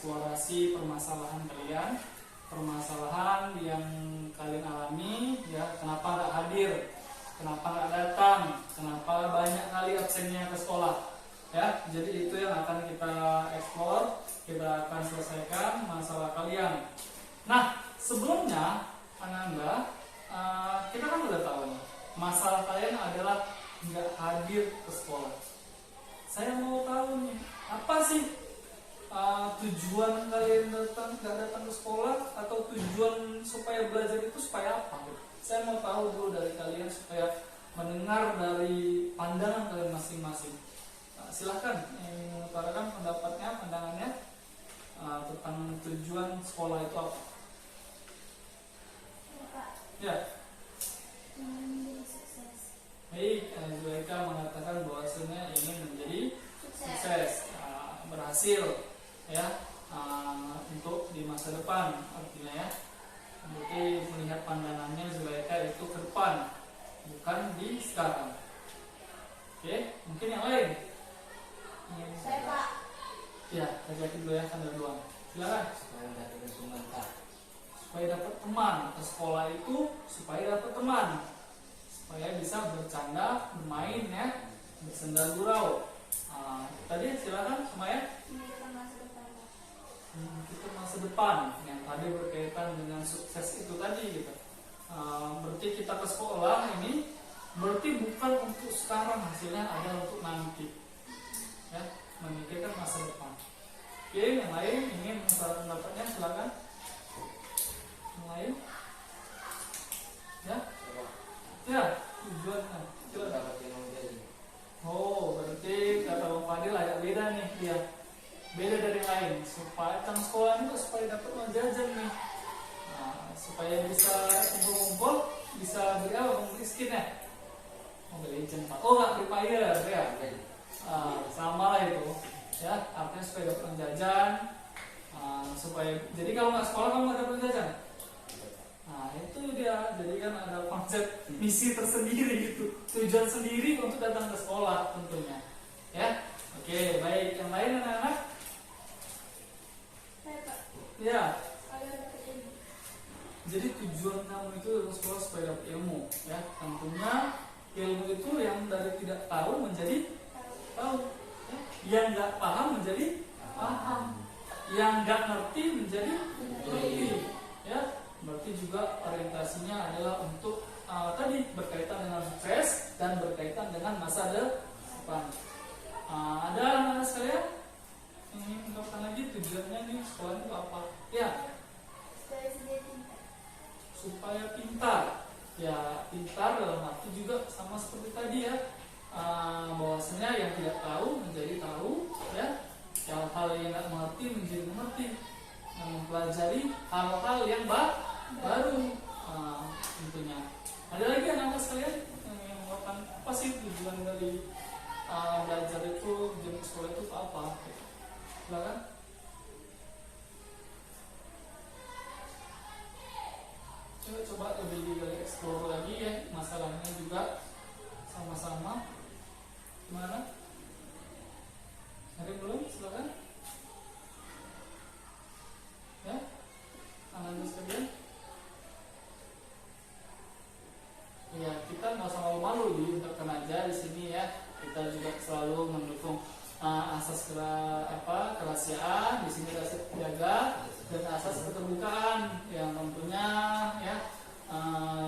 mengeksplorasi permasalahan kalian, permasalahan yang kalian alami, ya, kenapa nggak hadir, kenapa nggak datang, kenapa banyak kali absennya ke sekolah, ya. Jadi itu yang akan kita eksplor, kita akan selesaikan masalah kalian. Nah, sebelumnya Ananda, kita kan udah tahu nih, masalah kalian adalah nggak hadir ke sekolah. Saya mau tahu nih, apa sih tujuan kalian nggak datang ke sekolah, atau tujuan supaya belajar itu supaya apa? Saya mau tahu dulu dari kalian supaya mendengar dari pandangan kalian masing-masing. Silahkan mengutarakan pendapatnya, pandangannya tentang tujuan sekolah itu apa? Ya. Baik, Zulaika mengatakan bahwasanya ingin menjadi sukses, berhasil, ya, untuk di masa depan, artinya ya. Jadi melihat pandangannya Zulaika itu ke depan, bukan di sekarang. Oke, mungkin yang lain. Saya Pak. Ya, terjadi dulu ya, ada dua. Silakan. Supaya dapat teman ke sekolah itu, supaya dapat teman, supaya bisa bercanda, bermain, ya, bersenda gurau. Tadi silakan Sumaya. Kita masa depan yang tadi berkaitan dengan sukses itu tadi gitu. Berarti kita ke sekolah ini berarti bukan untuk sekarang, hasilnya ada untuk nanti, ya, memikirkan masa depan. Oke, yang lain ingin mengutarakan pendapatnya, silakan. Yang lain, ya, tujuannya. Oh, berarti kata Bang Fadil agak beda nih dia. Beda dari lain. Supaya tang sekolah ini supaya dapat uang jajan nih. Supaya bisa kumpul-kumpul, bisa beli apa? Beli skin ya? Mau beli jempat. Oh, nggak Free Fire ya? Sama lah itu. Ya, artinya supaya dapat uang jajan. Supaya jadi kalau nggak sekolah kamu nggak dapat uang jajan. Itu dia, jadi kan ada konsep misi tersendiri gitu, tujuan sendiri untuk datang ke sekolah tentunya, ya. Oke, baik, yang lain anak-anak? Saya Pak. Ya. Agar dapat ilmu. Jadi tujuan kamu itu datang sekolah supaya dapat ilmu, ya. Tentunya ilmu itu yang dari tidak tahu menjadi tahu, ya. Yang nggak paham menjadi paham, yang nggak ngerti menjadi ngerti, ya. Berarti juga orientasinya adalah untuk tadi berkaitan dengan sukses dan berkaitan dengan masa depan. Ada anak-anak sekalian ingin mengatakan lagi tujuannya nih sekolah itu apa? Ya, supaya pintar. Ya, pintar dalam arti juga sama seperti tadi ya, bahwasanya yang tidak tahu menjadi tahu, ya, hal-hal yang tidak mengerti menjadi mengerti, mempelajari hal-hal yang baru, tentunya. Ada lagi anak-anak sekalian yang mengatakan apa sih tujuan dari belajar itu, tujuan sekolah itu apa? Silakan. Coba lebih explore lagi ya masalahnya juga sama-sama. Gimana? Ada belum? Silakan. Ya, anak-anak sekalian. Ya, kita nggak usah malu-malu diungkapkan aja di sini ya. Kita juga selalu mendukung asas kerahasiaan, di sini rahasia terjaga, dan asas keterbukaan yang tentunya ya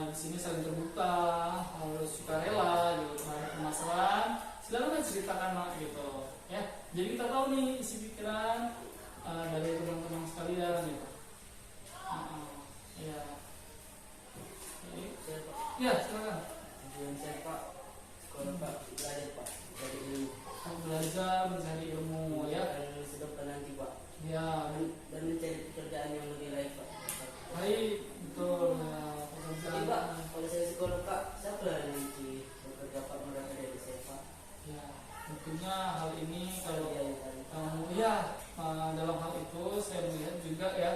di sini saling terbuka, harus sukarela gitu. Ada permasalahan, silakan ceritakan gitu ya. Jadi kita tahu nih isi pikiran dari teman-teman sekalian gitu. Ya. Ya, silakan. Tujuan saya Pak, sekolah Pak, belajar Pak, dari ilmu. Belajar mencari ilmu ya. Dan sedangkan nanti Pak. Ya. Dan mencari pekerjaan yang lebih layak Pak. Baik, betul. Ya, Jadi Pak, kalau saya sekolah Pak, siapa yang nanti bekerja Pak mereka dari saya Pak? Ya, tentunya hal ini kalau Kalau kamu ya dalam hal itu saya melihat juga ya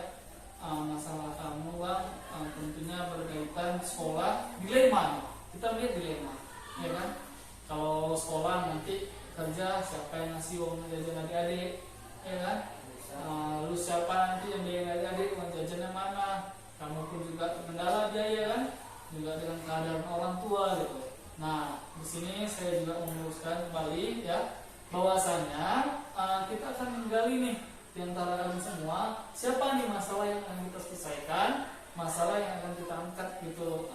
masalah kamu Bang, tentunya berkaitan sekolah dilema. Kita melihat dilema, ya kan? Kalau sekolah nanti kerja siapa yang ngasih uang jajan adik-adik, ya kan? Lalu siapa nanti yang biayain adik-adik, uang jajannya mana, kamu pun juga kendala biaya kan, juga dengan keadaan orang tua gitu. Nah, di sini saya juga meluruskan kembali ya, bahwasanya kita akan menggali nih di antara kalian semua, siapa nih masalah yang akan kita selesaikan, masalah yang akan kita angkat gitu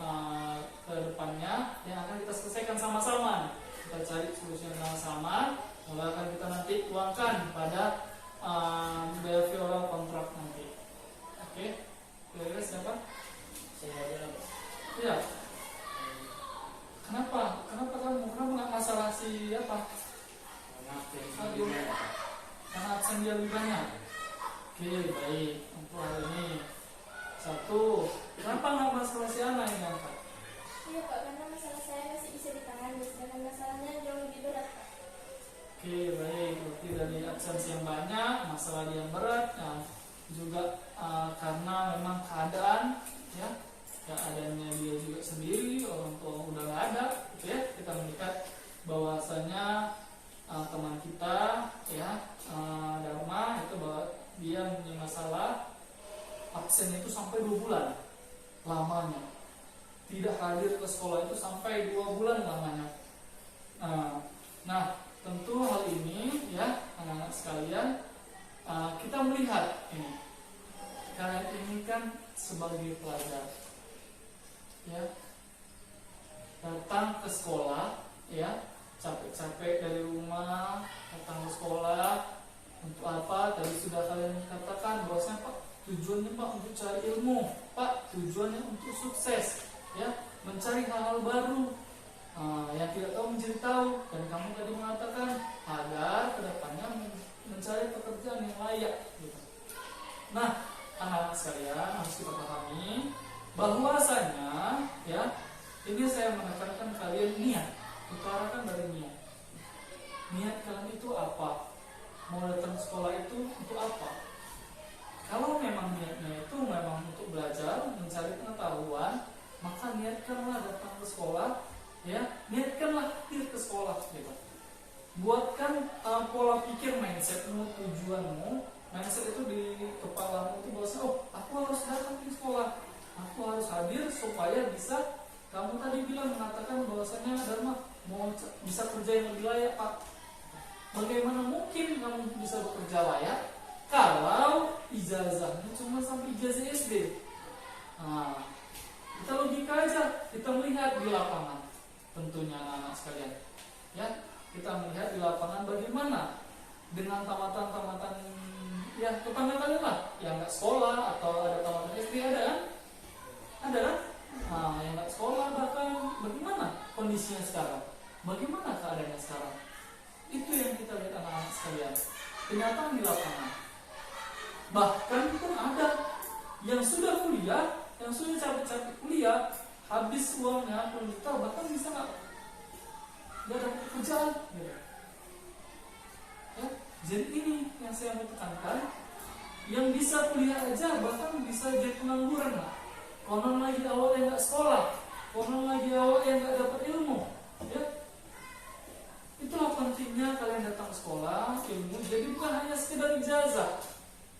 ke depannya, yang akan kita selesaikan sama-sama. Kita cari solusi yang sama-sama, lalu akan kita nanti tuangkan pada behavioral kontrak nanti. Oke, kira-kira siapa? Saya aja lah Pak. Iya. Kenapa nggak masalah si apa? Karena absen dia lebih banyak. Oke, baik. Untuk hal ini, satu, kenapa nggak masalah si Ana yang angkat? Iya Pak, karena masalah saya masih bisa ditangani, sedangkan masalahnya jauh lebih berat Pak. Oke, baik. Berarti dari absensi yang banyak, masalah dia yang berat, nah, juga karena memang keadaan, ya, keadaannya dia juga sendiri, orang tua udah nggak ada, gitu ya. Kita melihat bahwasanya teman kita, ya, Dharma itu bahwa dia punya masalah absen itu sampai 2 bulan lamanya, tidak hadir ke sekolah itu sampai 2 bulan lamanya. Nah, tentu hal ini ya anak-anak sekalian, kita melihat ini, kalian ini kan sebagai pelajar, ya, datang ke sekolah, ya, capek-capek dari rumah datang ke sekolah untuk apa? Tadi sudah kalian katakan bahwasanya Pak, tujuannya Pak untuk cari ilmu, Pak tujuannya untuk sukses, ya, mencari hal-hal baru, yang tidak tahu menjadi tahu, dan kamu tadi mengatakan agar kedepannya mencari pekerjaan yang layak, gitu. Nah, anak-anak sekalian harus kita pahami bahwasanya, ya, ini saya menekankan kalian niat, utarakan dari niat. Niat kalian itu apa? Mau datang ke sekolah itu untuk apa? Kalau memang niatnya itu memang untuk belajar, mencari pengetahuan, maka niatkanlah datang ke sekolah, ya, niatkanlah hadir ke sekolah, gitu. Buatkan pola pikir, mindsetmu, tujuanmu, mindset itu di kepalamu itu bahwa aku harus datang ke sekolah, aku harus hadir supaya bisa, kamu tadi bilang mengatakan bahwasanya Dharma mau bisa kerja yang lebih layak Pak. Bagaimana mungkin kamu bisa bekerja layak kalau ijazahnya cuma sampai ijazah SD? Kita logika aja, kita melihat di lapangan, tentunya anak-anak sekalian, ya, kita melihat di lapangan bagaimana dengan tamatan-tamatan, ya, tetangga kalian lah, yang nggak sekolah atau ada tamatan SD, ada kan? Ada kan? Yang nggak sekolah, bahkan bagaimana kondisinya sekarang? Bagaimana keadaannya sekarang? Itu yang kita lihat anak-anak sekalian, kenyataan di lapangan. Bahkan pun ada yang sudah kuliah, yang sudah capek-capek kuliah, habis uangnya puluh juta, bahkan bisa nggak dapat pekerjaan, gitu. Ya, jadi ini yang saya mau tekankan, yang bisa kuliah aja bahkan bisa jadi pengangguran lah. Konon lagi awal yang nggak sekolah, konon lagi awal yang nggak dapat ilmu, ya. Itulah pentingnya kalian datang ke sekolah, ilmu. Jadi bukan hanya sekedar ijazah.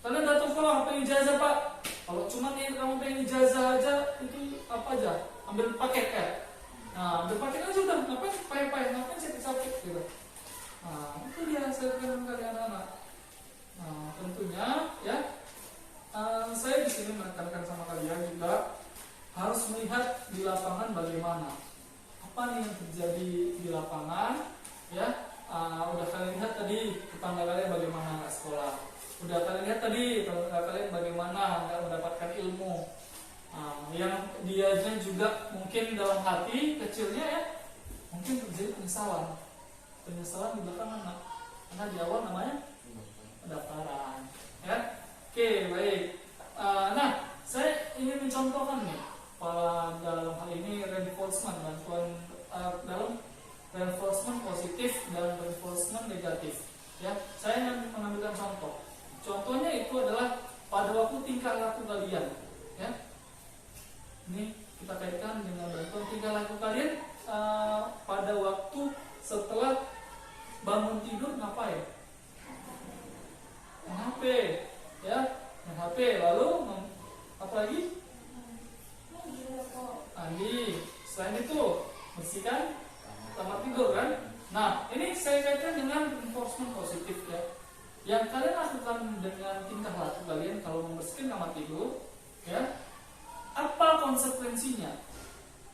Kalian datang sekolah apa ijazah Pak? Kalau cuma nih kamu pengen ijazah aja, itu apa aja? Ambil paket ya. Nah, ambil paket aja udah. Ngapain payah-payah? Ngapain capek-capek gitu? Itu dia saya katakan kalian anak. Tentunya ya, saya di sini menekankan sama kalian juga harus melihat di lapangan bagaimana. Apa nih yang terjadi di lapangan? Ya, udah kalian lihat tadi tetangga kalian bagaimana nggak sekolah. Udah kalian lihat tadi tetangga kalian bagaimana nggak mendapatkan ilmu. Yang dianya juga mungkin dalam hati kecilnya ya, mungkin terjadi penyesalan di belakang anak. Karena di awal namanya pendaftaran. Ya, oke, baik. Nah, saya ingin mencontohkan nih dalam hal ini reinforcement, bantuan dalam reinforcement positif dan reinforcement negatif. Ya, saya ingin mengambilkan contoh. Contohnya itu adalah pada waktu tingkah laku kalian. Ya, ini kita kaitkan dengan bantuan tingkah laku kalian pada waktu setelah bangun tidur ngapain? HP, ya, lalu apa lagi? Merokok. Mandi. Selain itu bersihkan kamar tidur kan. Nah ini saya kaitkan dengan reinforcement positif ya, yang kalian lakukan dengan tingkah laku kalian kalau membersihkan kamar tidur ya. Apa konsekuensinya?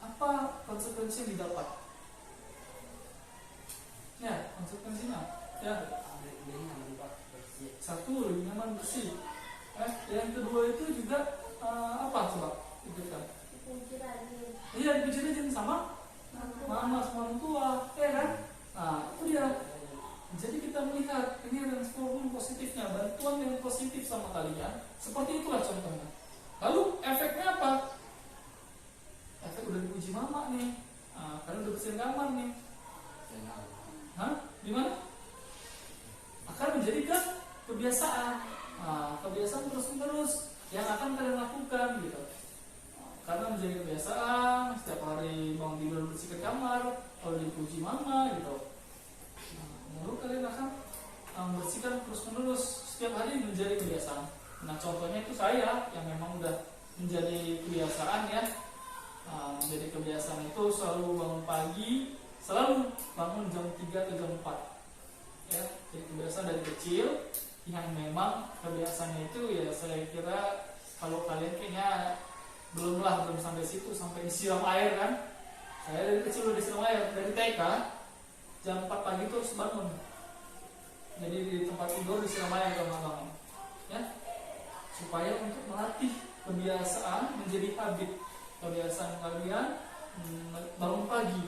Apa konsekuensi yang didapat? Ya, konsekuensinya ya, Lebih nyaman Pak, bersih. satu, lebih nyaman bersih. Yang kedua itu juga apa coba? Itu kan. Dikunci lagi. Iya, dipikirin jangan sama mama sama orang tua, ya kan? Nah, itu dia. Jadi kita melihat ini transformasi positifnya, bantuan yang positif sama kalian. Seperti itulah contohnya. Lalu efeknya apa? Efek udah dipuji mama nih. Kalian udah bersihin kamar nih. Gimana? Akan menjadi kebiasaan. Kebiasaan terus-menerus yang akan kalian lakukan gitu. Karena menjadi kebiasaan, setiap hari bangun tidur bersihkan kamar, kalau dipuji mama gitu. Lalu kalian akan membersihkan terus-menerus setiap hari menjadi kebiasaan. Nah contohnya itu saya yang memang udah menjadi kebiasaan ya. Menjadi kebiasaan itu selalu bangun pagi, selalu bangun jam 3 atau jam 4 ya. Jadi kebiasaan dari kecil yang memang kebiasaannya itu ya saya kira kalau kalian kayaknya belum sampai situ, sampai disiram air kan. Saya dari kecil udah disiram air, dari TK jam 4 pagi itu harus bangun. Jadi di tempat tidur disiram air bangun ya, supaya untuk melatih kebiasaan menjadi habit, kebiasaan kalian bangun pagi.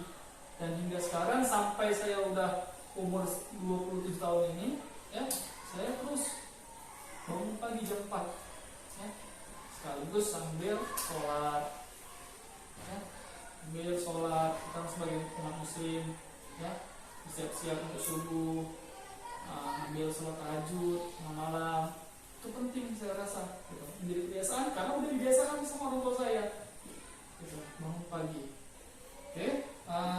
Dan hingga sekarang sampai saya udah umur 27 tahun ini ya, saya terus bangun pagi jam 4 ya, sekaligus sambil sholat ya, kita sebagai umat muslim ya, siap-siap untuk subuh, ambil sholat tahajud malam. Itu penting saya rasa gitu. Menjadi kebiasaan karena udah dibiasakan sama orang tua saya gitu, bangun pagi. Oke.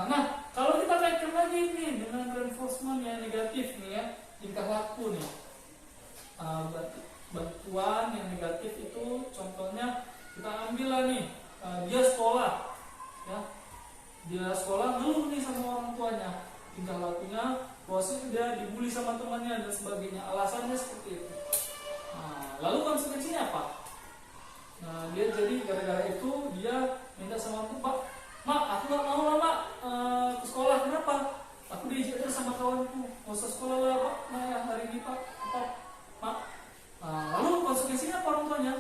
Nah kalau kita kaitkan lagi nih dengan reinforcement yang negatif nih ya, tingkah laku nih, bantuan yang negatif itu contohnya kita ambil lah nih, dia sekolah ya, dia sekolah ngeluh nih sama orang tuanya, tingkah lakunya bahwasanya dia dibully sama temannya dan sebagainya, alasannya seperti itu. Lalu konsekuensinya apa? Dia jadi gara-gara itu dia minta sama aku, Pak, Mak, aku gak mau lah Mak ke sekolah. Kenapa? Aku diajak terus sama kawanku, gak usah sekolah lah Pak, nah hari ini Pak, Mak. Lalu konsekuensinya apa orang tuanya?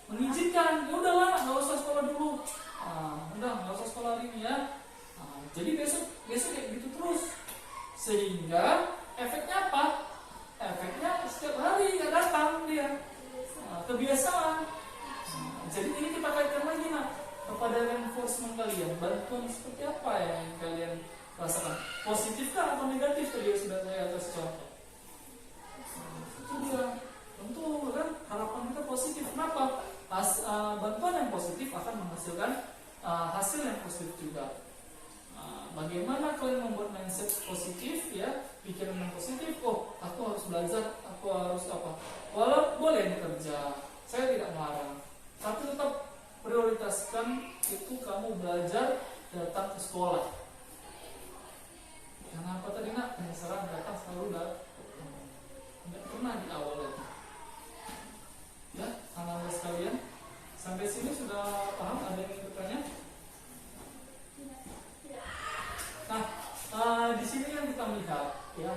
Mengizinkan, ya udahlah, gak usah sekolah dulu. Udah, gak usah sekolah hari ini ya. Jadi besok kayak gitu terus, sehingga efeknya apa? Efeknya setiap hari gak datang dia, kebiasaan. Jadi ini kita kaitkan lagi kepada reinforcement kalian, bantuan seperti apa yang kalian rasakan, positifkah atau negatif? Tadi sudah saya atas contoh. Itu dia, tentu kan harapan kita positif. Kenapa? Bantuan yang positif akan menghasilkan hasil yang positif juga. Bagaimana kalian membuat mindset positif ya, pikiran yang positif? Oh, aku harus belajar, aku harus apa? Walau boleh bekerja, saya tidak melarang, tapi tetap prioritaskan itu kamu belajar, datang ke sekolah. Karena apa tadi nak? Penyesalan datang selalu tidak pernah di awal lagi. Ya, anak-anak sekalian, sampai sini sudah paham? Ada yang ingin bertanya? Nah, di sini yang kita melihat ya,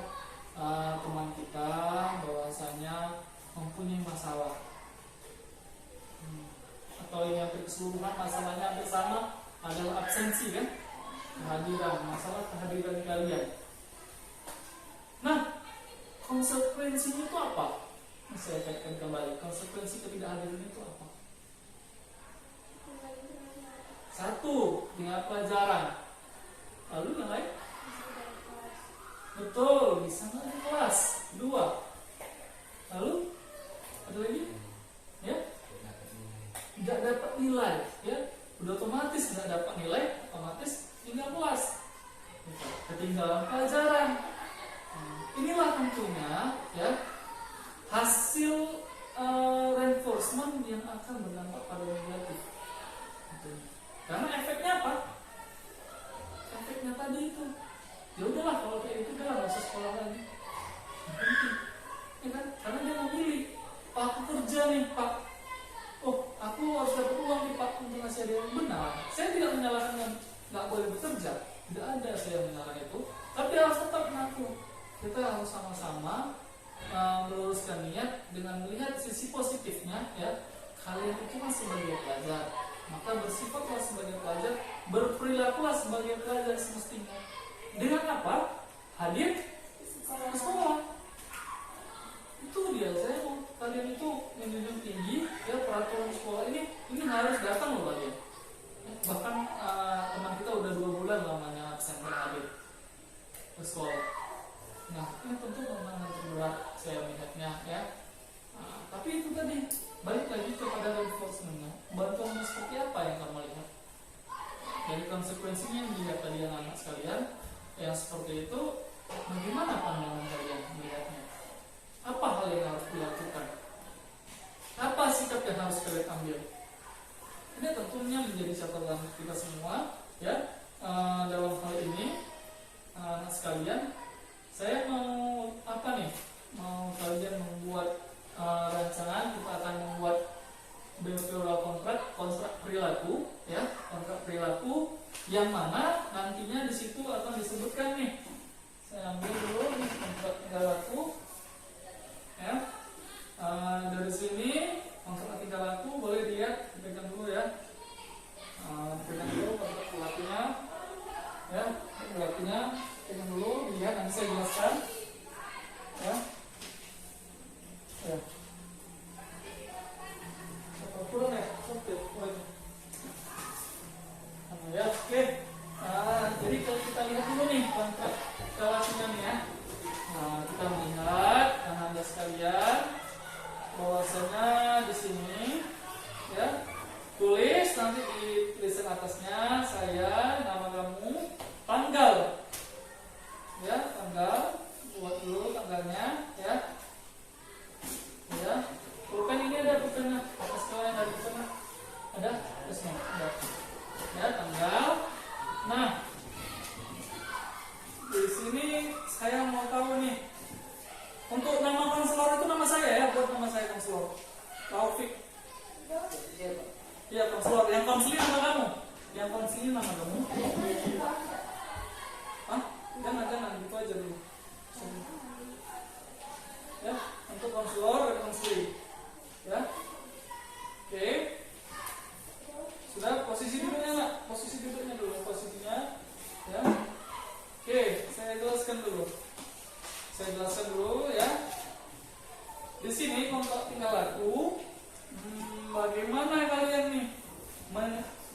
teman kita bahwasanya mempunyai masalah, atau yang hampir keseluruhan masalahnya hampir sama, adalah absensi kan, kehadiran, masalah kehadiran kalian. Nah, konsekuensinya itu apa? Saya kaitkan kembali, konsekuensi ketidakhadiran itu apa? Satu, dengan pelajaran. Lalu yang lain? Betul, bisa nggak di kelas. Dua. Lalu ada lagi? Ya? Tidak dapat nilai, ya? Udah otomatis tidak dapat nilai, otomatis tinggal kelas. Ketinggalan pelajaran. Inilah tentunya ya hasil reinforcement yang akan berdampak pada negatif. Gitu. Karena efeknya apa? Efeknya tadi itu, ya udahlah kalau kayak itu udahlah nggak usah sekolah lagi. Nggak penting, ya kan? Karena dia mau pilih, Pak aku kerja nih Pak, oh aku harus dapat uang nih Pak untuk ngasih hadiah yang benar. Saya tidak menyalahkan yang nggak boleh bekerja, tidak ada saya menyalahkan itu, tapi harus tetap mengaku. Kita harus sama-sama meluruskan niat dengan melihat sisi positifnya ya. Kalian itu kan sebagai pelajar, maka bersifatlah sebagai pelajar, berperilakulah sebagai pelajar semestinya. Dengan apa? Hadir ke sekolah. Itu dia, saya mau kalian itu menjunjung tinggi ya peraturan sekolah ini harus datang loh kalian. Bahkan teman kita udah 2 bulan lamanya absen hadir ke sekolah. Nah, ini tentu memang berat saya melihatnya ya. Tapi itu tadi balik lagi kepada reinforcement-nya. Bantuan seperti apa yang kamu lihat? Dari konsekuensinya yang dilihat tadi anak sekalian, yang seperti itu, bagaimana pandangan kalian melihatnya? Apa hal yang harus dilakukan? Apa sikap yang harus kalian ambil? Ini tentunya menjadi catatan kita semua ya. Dalam hal ini anak sekalian, saya mau apa nih? Mau kalian membuat rancangan, kita akan membuat behavioral kontrak perilaku ya, kontrak perilaku yang mana nantinya di situ akan disebutkan nih. Saya ambil dulu nih kontrak perilaku ya. Dari sini kontrak tingkah laku boleh dilihat, dipegang dulu ya. Pegang dulu kontrak perilakunya ya, perilakunya pegang dulu, dilihat nanti saya jelaskan ya. Ya. Kurang ya, kurang. Ya, oke. Jadi kalau kita lihat dulu nih kontrak perilakunya nih ya. Kita melihat Anda sekalian bahwasanya di sini ya, tulis nanti di tulisan atasnya saya, nama kamu, tanggal ya, tanggal, buat dulu tanggalnya ya. Ya, pulpen ini ada pulpennya, atas sekolah ada pulpennya, ada, terusnya ada ya, tanggal. Nah, di sini saya mau tahu nih, untuk nama konselor itu nama saya ya, buat nama saya konselor Taufik. Iya konselor, yang konseling nama kamu, yang konseling nama kamu. Hah? Jangan gitu aja dulu. Ya, untuk konselor dan konseling. Ya. Oke. Sudah, posisi duduknya enggak? Posisi duduknya dulu, posisinya. Ya. Oke, saya jelaskan dulu ya. Di sini kontrak tingkah laku, bagaimana kalian nih?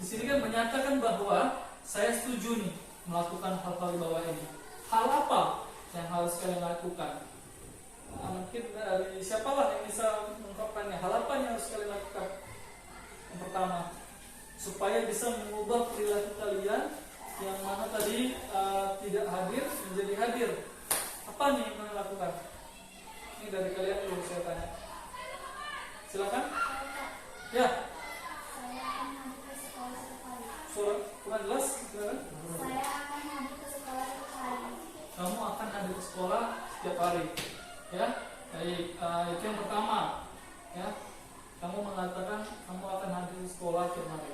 Di sini kan menyatakan bahwa saya setuju nih melakukan hal-hal di bawah ini. Hal apa yang harus kalian lakukan? Mungkin dari siapalah yang bisa mengungkapkannya. Hal apa yang harus kalian lakukan? Yang pertama, supaya bisa mengubah perilaku kalian yang mana tadi tidak hadir menjadi hadir. Apa nih yang kalian lakukan? Ini dari kalian dulu saya tanya. Silakan. Ya. Saya akan hadir ke sekolah setiap hari. Suara kurang jelas. Silakan. Saya akan hadir ke sekolah setiap hari. Kamu akan hadir ke sekolah setiap hari. Ya, baik. Itu yang pertama. Ya, kamu mengatakan kamu akan hadir ke sekolah setiap hari.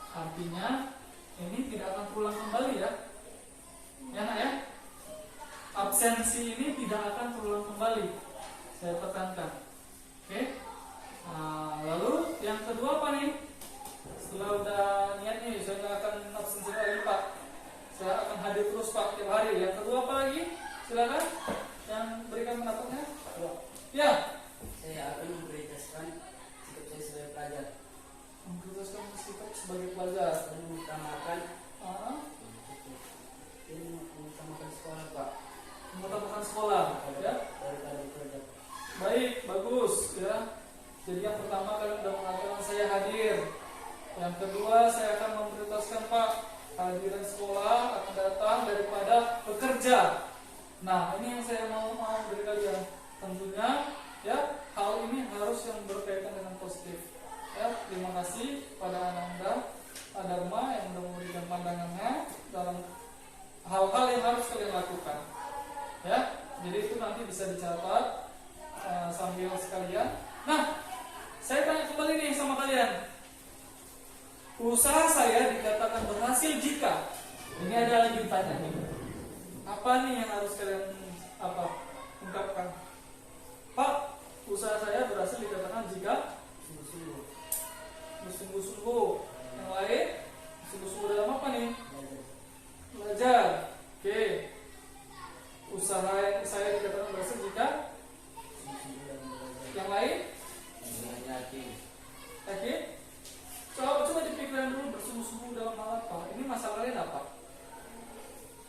Artinya ini tidak akan terulang kembali ya. Ya nak ya. Absensi ini tidak akan terulang kembali. Saya tekankan. Oke. Lalu yang kedua apa nih? Setelah udah niat nih, saya nggak akan absensi lagi Pak. Saya akan hadir terus Pak tiap hari. Yang kedua apa lagi? Silakan. Yang berikan pendapatnya. Ya. Saya akan memprioritaskan sikap saya sebagai pelajar. Memprioritaskan sikap sebagai pelajar. Dan mengutamakan sekolah Pak. Mengutamakan sekolah. Ya. Daripada bekerja. Baik, bagus ya. Jadi yang pertama kalian sudah mengatakan saya hadir. Yang kedua saya akan memprioritaskan Pak hadiran sekolah akan datang daripada bekerja. Nah ini yang saya mau dari kalian. Tentunya ya hal ini harus yang berkaitan dengan kasih pada Ananda Dharma yang sudah memberikan pandangannya dalam hal-hal yang harus kalian lakukan. Ya, jadi itu nanti bisa dicatat sambil sekalian. Nah, saya tanya kembali nih sama kalian. Usaha saya dikatakan berhasil jika ini ada lagi tanya nih. Apa nih yang harus kalian ungkapkan? Pak, usaha saya berhasil dikatakan jika bersungguh-sungguh. Yang lain, bersungguh-sungguh dalam apa nih? Belajar. Oke. Usaha yang saya dikatakan berhasil jika yang lain? Yakin? Coba dipikirkan dulu bersungguh-sungguh dalam hal apa? Ini masalah kalian apa?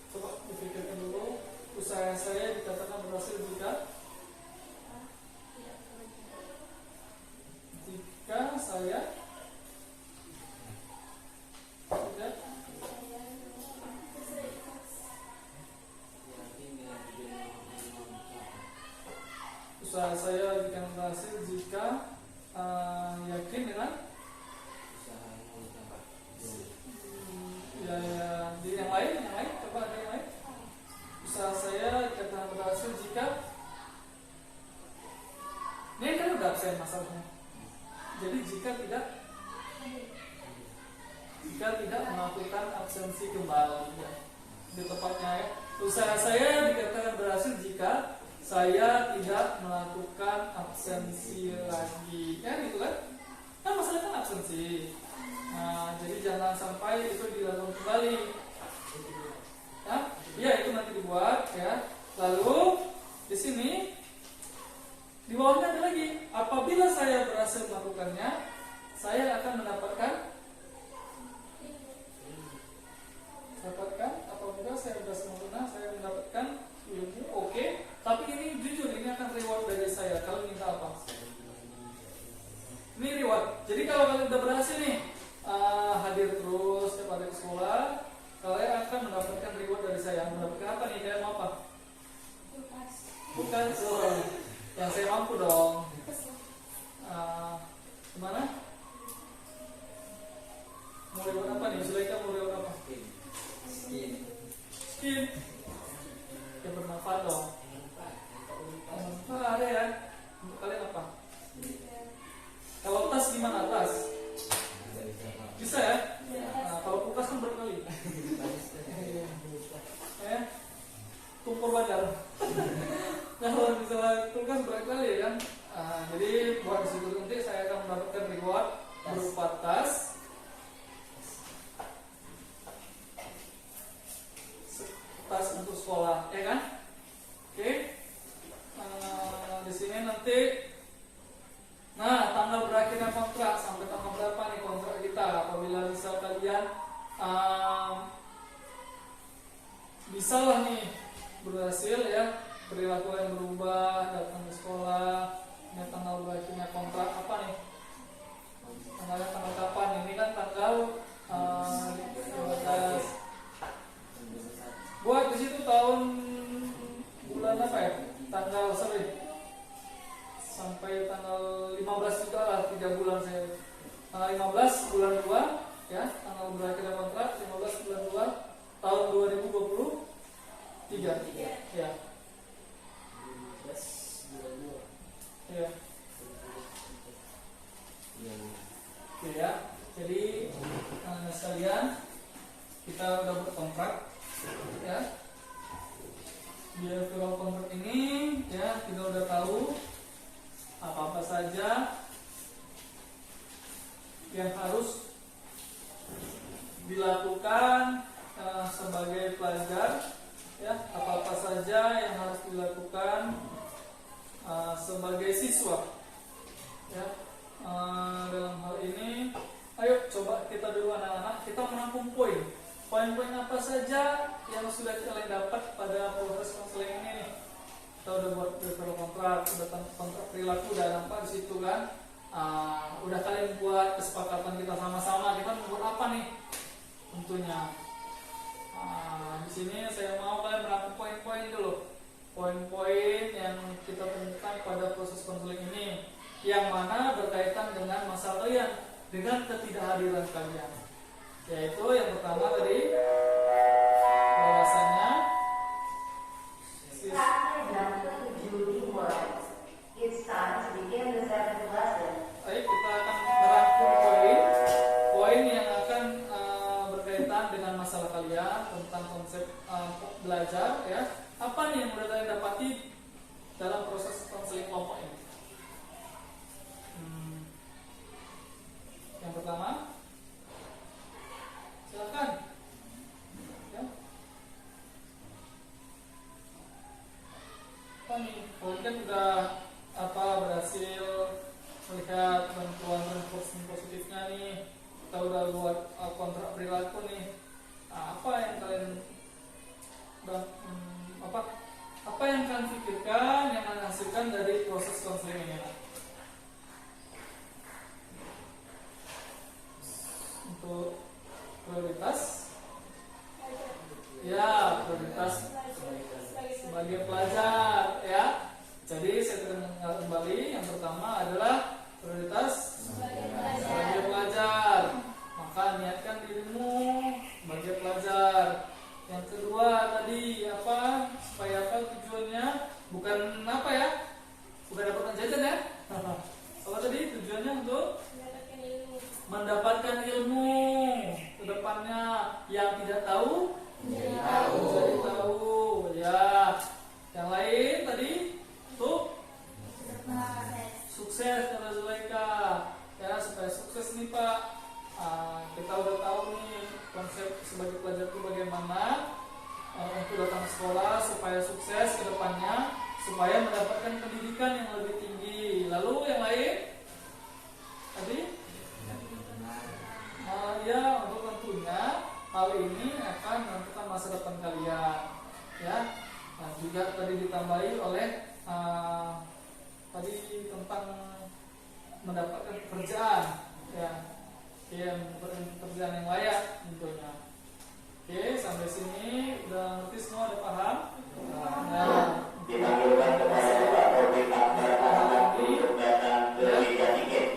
Coba dipikirkan dulu. Usaha saya dikatakan berhasil jika saya tidak usaha saya akan berhasil jika yakin dengan di yang lain coba ada yang lain. Usaha saya akan berhasil jika ini kan udah absen masalahnya. Jadi jika tidak melakukan absensi kembali, ya. Di tepatnya ya. Usaha saya dikatakan berhasil jika saya tidak melakukan absensi lagi. Ya gitu kan? Kan masalahnya kan absensi. Nah, jadi jangan sampai itu dilakukan kembali. Ya, itu nanti dibuat ya. Lalu di sini di bawahnya ada lagi, apabila saya berhasil melakukannya, saya akan mendapatkan apabila saya berhasil melakukannya, saya mendapatkan ilmu. Oke. Tapi ini jujur, ini akan reward dari saya. Kalau minta apa? Ini reward. Jadi kalau kalian udah berhasil nih hadir terus kepada sekolah, kalian akan mendapatkan reward dari saya. Mendapatkan apa nih? Kalian mau apa? Bukan yang saya mampu dong. Gimana? Mau reward apa nih? Zulaika mau reward apa? Skin. Yang bermanfaat dong. Ada ya. Untuk kalian apa? Kalau tas gimana tas? Bisa ya? Nah, kalau kulkas kan berkali. Tumpur badar. Kalau misalnya kulkas berkali ya kan? Jadi buat disitu nanti saya akan mendapatkan reward berupa tas. Tas untuk sekolah, ya kan? Oke. Di sini nanti, tanggal berakhirnya kontrak sampai tanggal berapa nih kontrak kita? Apabila bisa kalian bisa lah nih berhasil ya, perilaku yang berubah, datang ke sekolah. Ini tanggal berakhirnya kontrak apa nih? Tanggal kapan? Ini kan tanggal 15. Buat di situ tahun bulan apa ya? Tanggal sampai tanggal 15 juga lah, 3 bulan saya. Tanggal 15 bulan 2 ya, tanggal berakhirnya kontrak 15 bulan 2 tahun 2023. Ya. 15 bulan 2. Ya. Oke ya. Jadi sekalian kita udah berkontrak ya. Di virtual kontrak ini ya, kita udah tahu apa-apa saja yang harus dilakukan sebagai pelajar ya, apa-apa saja yang harus dilakukan sebagai siswa ya. Dalam hal ini ayo coba kita dulu anak-anak, kita menampung poin-poin apa saja yang sudah kalian dapat pada proses konseling ini nih. Kita udah buat referral kontrak, udah kontrak perilaku, udah nampak di situ kan. Udah kalian buat kesepakatan kita sama-sama, kita membuat apa nih? Tentunya. Di sini saya mau kalian menangkap poin-poin dulu. Poin-poin yang kita temukan pada proses konseling ini, yang mana berkaitan dengan masalah kalian. dengan ketidakhadiran kalian. Yaitu yang pertama tadi bahwasanya baik, kita akan merangkum poin yang akan berkaitan dengan masalah kalian tentang konsep belajar ya. Apa nih yang udah kalian dapati dalam proses konseling kelompok ini? Yang pertama, silakan. Ya. Apa nih? Poin kan udah berhasil melihat bantuan reinforcement positifnya nih. Kita udah buat kontrak perilaku nih. Apa yang kalian apa yang kalian pikirkan yang menghasilkan dari proses konseling ini? Untuk prioritas, ya prioritas sebagai pelajar ya. Jadi saya tekankan kembali, yang pertama adalah prioritas sebagai pelajar. Maka niatkan dirimu sebagai pelajar. Yang kedua tadi apa? Supaya apa tujuannya? Bukan apa ya? Bukan dapatkan jajan ya? Apa tadi tujuannya? Untuk mendapatkan ilmu ke depannya. Yang tidak tahu jadi tahu ya. Yang lain tadi tuh sukses kata Zulaika ya, supaya sukses nih Pak. Kita udah tahu nih konsep sebagai pelajar itu bagaimana untuk datang sekolah supaya sukses ke depannya, supaya mendapatkan pendidikan yang lebih tinggi. Lalu yang lain tadi ya, untuk tentunya hal ini akan menentukan masa depan kalian ya. Nah, juga tadi ditambahi oleh tadi tentang mendapatkan pekerjaan ya, yang pekerjaan yang layak tentunya. Oke, sampai sini udah ngerti semua, udah paham? Dipanggilkan kepada Pak Taufik Akbar untuk datang ke meja tiket.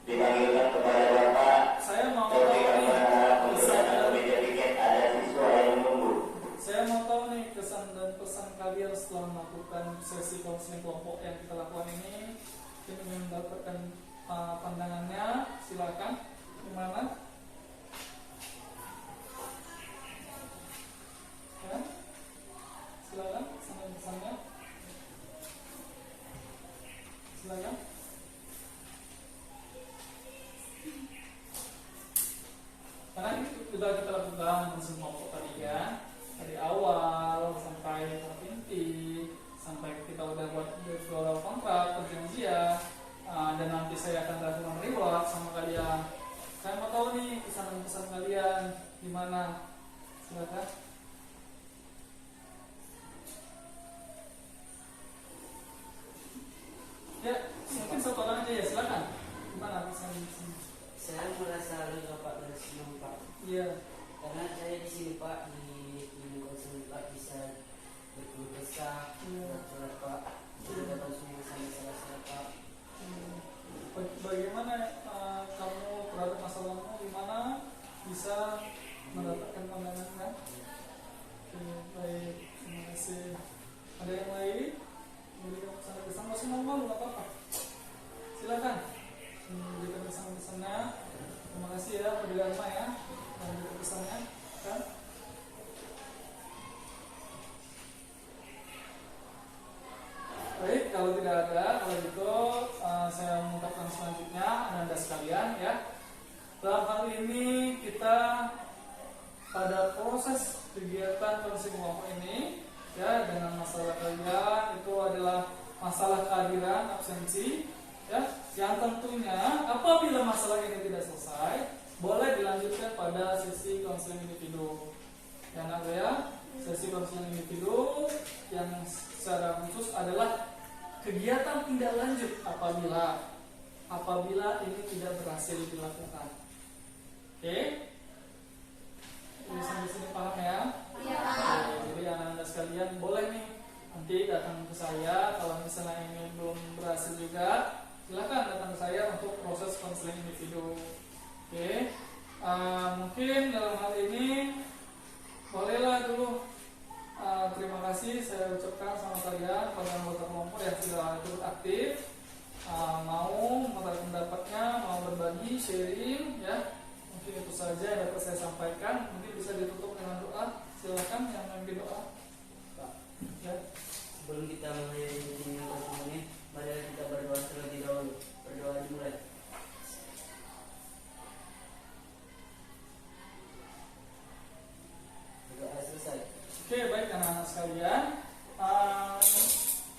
Dipanggilkan kepada Bapak Saya mau tahu Taufik nih Akbar untuk kesan datang ke meja tiket. Ada siswa yang menunggu. saya mau tahu nih kesan dan pesan kalian setelah melakukan sesi konseling kelompok yang kita lakukan ini. Ingin mendapatkan pandangannya, silakan. Gimana? Ya? Silakan, sampai pesannya. Silakan. Karena ini sudah kita lakukan konseling kelompok tadi ya, dari awal sampai tahap inti, sampai kita udah buat beberapa kontrak perjanjian. Dan nanti saya akan lakukan reward sama kalian. Saya mau tahu nih pesan-pesan kalian gimana? Silakan. Ya, mungkin satu orang aja ya, silakan. Gimana pesan? Saya merasa lega Pak dan senang Pak. Iya. Karena saya di sini Pak, di tim konseling Pak, bisa berkeluh kesah, curhat Pak, menceritakan semua masalah saya Pak. Bagaimana kamu terhadap masalahmu, gimana bisa mendapatkan pandangan kan? Oke, baik, terima kasih. Ada yang lain? Memberikan pesan-pesan, masih malu nggak apa-apa. Silakan memberikan pesan-pesannya. Terima kasih ya, Pak Dharma ya, memberikan pesannya kan? Baik, kalau tidak ada, kalau gitu saya mengungkapkan selanjutnya, Anda sekalian ya. Dalam hal ini kita pada proses kegiatan konseling kelompok ini ya, dengan masalah kalian itu adalah masalah kehadiran absensi ya, yang tentunya apabila masalah ini tidak selesai boleh dilanjutkan pada sesi konseling individu. Yang ada ya, sesi konseling individu yang secara khusus adalah kegiatan tidak lanjut apabila ini tidak berhasil dilakukan. Oke? Jadi sampai sini paham ya? Iya. Jadi anak-anak sekalian boleh nih nanti datang ke saya kalau misalnya ini belum berhasil juga, silakan datang ke saya untuk proses konseling individu. Oke. Mungkin dalam hal ini bolehlah dulu terima kasih saya ucapkan sama kalian pada anggota kelompok yang sudah ikut aktif, mau mengatakan pendapatnya, mau berbagi, sharing, ya. Mungkin itu saja yang dapat saya sampaikan. Mungkin bisa ditutup dengan doa. Silakan yang memimpin doa. Ya. Sebelum kita mengakhiri meeting yang pertama ini, mari kita berdoa terlebih dahulu. Berdoa dimulai. Berdoa selesai. Oke, baik anak-anak sekalian.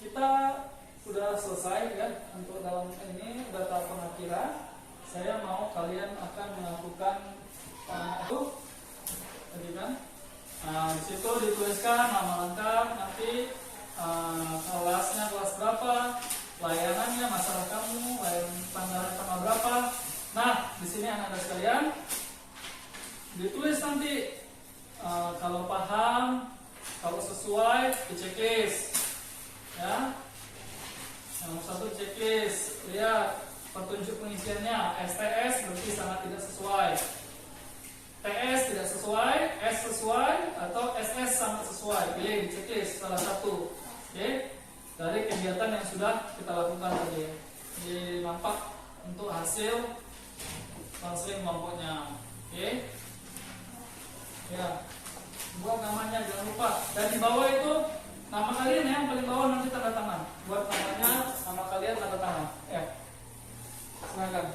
Kita sudah selesai ya untuk dalam ini udah tahap pengakhiran. Saya mau kalian akan melakukan itu tadi kan. Di situ dituliskan nama lengkap, nanti kelasnya kelas berapa, layanannya masalah kamu, layanan tanggal tanggal berapa. Nah, di sini anak-anak sekalian ditulis nanti kalau paham, kalau sesuai di checklist, ya. Yang satu checklist, lihat petunjuk pengisiannya. STS berarti sangat tidak sesuai. TS tidak sesuai, S sesuai, atau SS sangat sesuai. Pilih di checklist salah satu. Oke. Dari kegiatan yang sudah kita lakukan tadi. Jadi nampak untuk hasil konseling kelompoknya. Oke. Ya. Buat namanya jangan lupa. Dan di bawah itu nama kalian yang paling bawah nanti tanda tangan. Buat namanya, nama kalian tanda tangan. Ya. Silakan.